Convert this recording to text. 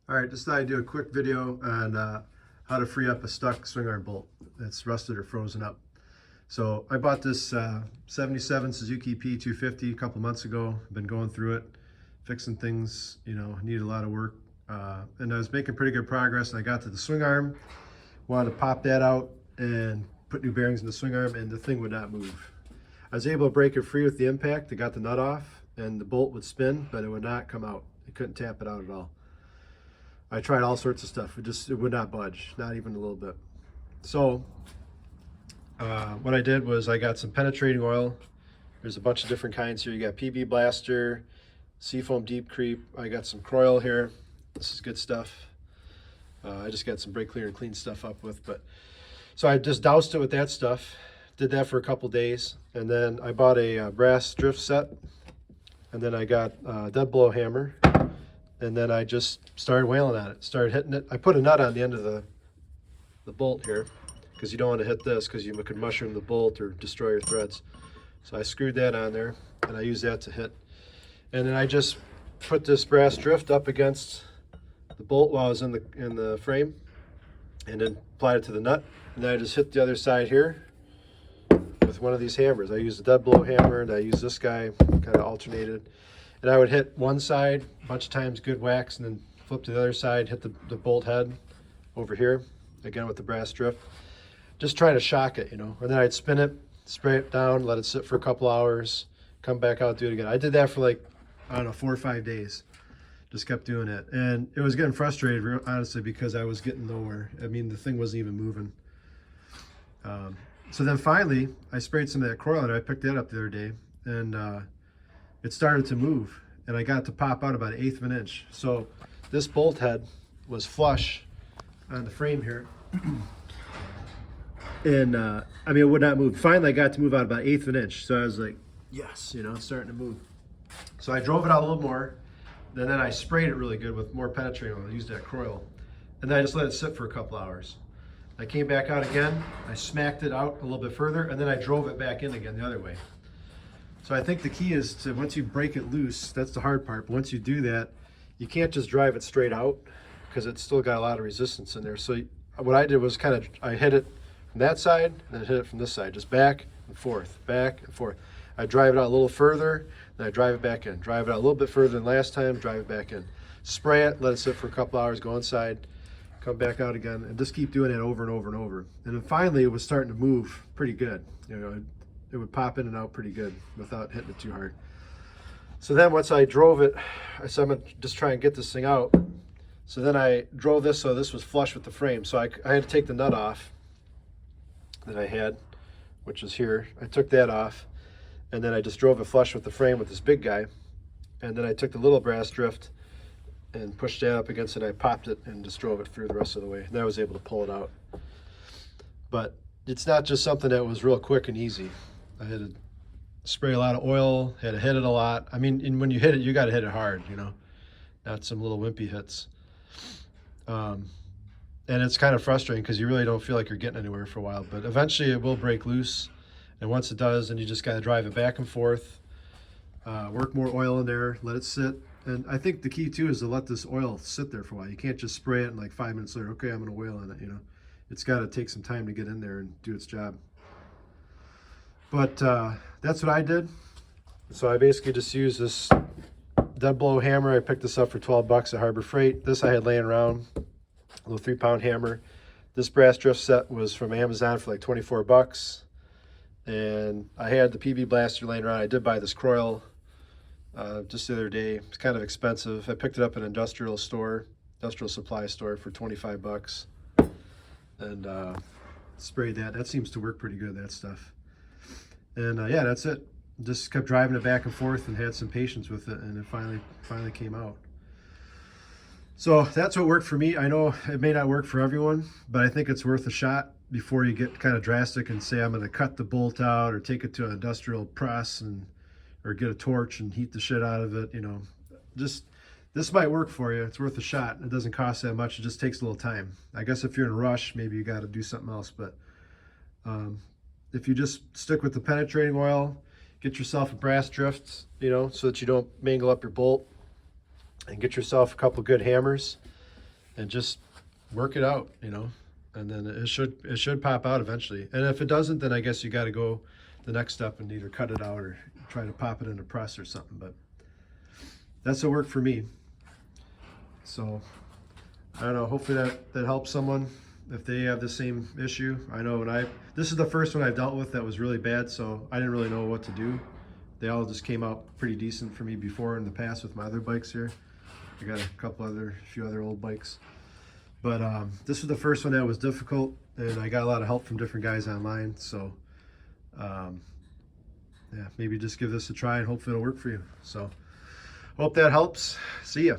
All right, just thought I'd do a quick video on how to free up a stuck swing arm bolt that's rusted or frozen up. So I bought this 77 Suzuki PE250 a couple months ago. I've been going through it, fixing things, needed a lot of work. And I was making pretty good progress, and I got to the swing arm, wanted to pop that out and put new bearings in the swing arm, and the thing would not move. I was able to break it free with the impact. I got the nut off, and the bolt would spin, but it would not come out. I couldn't tap it out at all. I tried all sorts of stuff. It would not budge, not even a little bit. So what I did was I got some penetrating oil. There's a bunch of different kinds here. You got PB Blaster, Seafoam Deep Creep. I got some Croil here. This is good stuff. I just got some brake cleaner and clean stuff up with. So I just doused it with that stuff. Did that for a couple days, and then I bought a brass drift set, and then I got a dead blow hammer. And then I just started whaling on it, started hitting it. I put a nut on the end of the bolt here because you don't want to hit this because you could mushroom the bolt or destroy your threads. So I screwed that on there and I used that to hit. And then I just put this brass drift up against the bolt while I was in the frame, and then applied it to the nut. And then I just hit the other side here with one of these hammers. I used a dead blow hammer and I used this guy, kind of alternated. And I would hit one side a bunch of times, good whacks, and then flip to the other side, hit the bolt head over here, again with the brass drift. Just trying to shock it, And then I'd spin it, spray it down, let it sit for a couple hours, come back out, do it again. I did that for like, I don't know, 4 or 5 days. Just kept doing it. And it was getting frustrated, honestly, because I was getting nowhere. I mean, the thing wasn't even moving. So then finally, I sprayed some of that Croil, and I picked that up the other day, and it started to move, and I got it to pop out about 1/8 of an inch. So this bolt head was flush on the frame here. And I mean, it would not move. Finally, I got to move out about 1/8 of an inch. So I was like, yes, it's starting to move. So I drove it out a little more. And then I sprayed it really good with more penetrating oil. I used that Croil. And then I just let it sit for a couple hours. I came back out again. I smacked it out a little bit further, and then I drove it back in again the other way. So I think the key is to, once you break it loose, that's the hard part, but once you do that, you can't just drive it straight out because it's still got a lot of resistance in there. So what I did was I hit it from that side, and then hit it from this side, just back and forth, back and forth. I drive it out a little further, then I drive it back in. Drive it out a little bit further than last time, drive it back in. Spray it, let it sit for a couple hours, go inside, come back out again, and just keep doing it over and over and over. And then finally it was starting to move pretty good. It would pop in and out pretty good without hitting it too hard. So then once I drove it, I said, I'm gonna just try and get this thing out. So then I drove this so this was flush with the frame. So I had to take the nut off that I had, which is here. I took that off, and then I just drove it flush with the frame with this big guy. And then I took the little brass drift and pushed that up against it, and I popped it and just drove it through the rest of the way. And then I was able to pull it out. But it's not just something that was real quick and easy. I had to spray a lot of oil, had to hit it a lot. I mean, and when you hit it, you got to hit it hard, not some little wimpy hits. And it's kind of frustrating because you really don't feel like you're getting anywhere for a while, but eventually it will break loose. And once it does, then you just got to drive it back and forth, work more oil in there, let it sit. And I think the key too is to let this oil sit there for a while. You can't just spray it and like 5 minutes later, okay, I'm going to oil on it, It's got to take some time to get in there and do its job. But that's what I did. So I basically just used this dead blow hammer. I picked this up for 12 bucks at Harbor Freight. This I had laying around, a little 3-pound hammer. This brass drift set was from Amazon for like 24 bucks. And I had the PB Blaster laying around. I did buy this Croil just the other day. It's kind of expensive. I picked it up at an industrial supply store for 25 bucks. And sprayed that. That seems to work pretty good, that stuff. And yeah, that's it. Just kept driving it back and forth and had some patience with it, and it finally came out. So that's what worked for me. I know it may not work for everyone, but I think it's worth a shot before you get kind of drastic and say, I'm going to cut the bolt out or take it to an industrial press or get a torch and heat the shit out of it. This might work for you. It's worth a shot. It doesn't cost that much. It just takes a little time. I guess if you're in a rush, maybe you got to do something else, but if you just stick with the penetrating oil, get yourself a brass drift, so that you don't mangle up your bolt, and get yourself a couple good hammers, and just work it out, you know, and then it should pop out eventually. And if it doesn't, then I guess you got to go the next step and either cut it out or try to pop it in a press or something. But that's what worked for me. So I don't know, hopefully that helps someone if they have the same issue. I know this is the first one I've dealt with that was really bad, so I didn't really know what to do. They all just came out pretty decent for me before in the past with my other bikes here. I got a few other old bikes. But this was the first one that was difficult, and I got a lot of help from different guys online. So yeah, maybe just give this a try and hopefully it'll work for you. So hope that helps. See ya.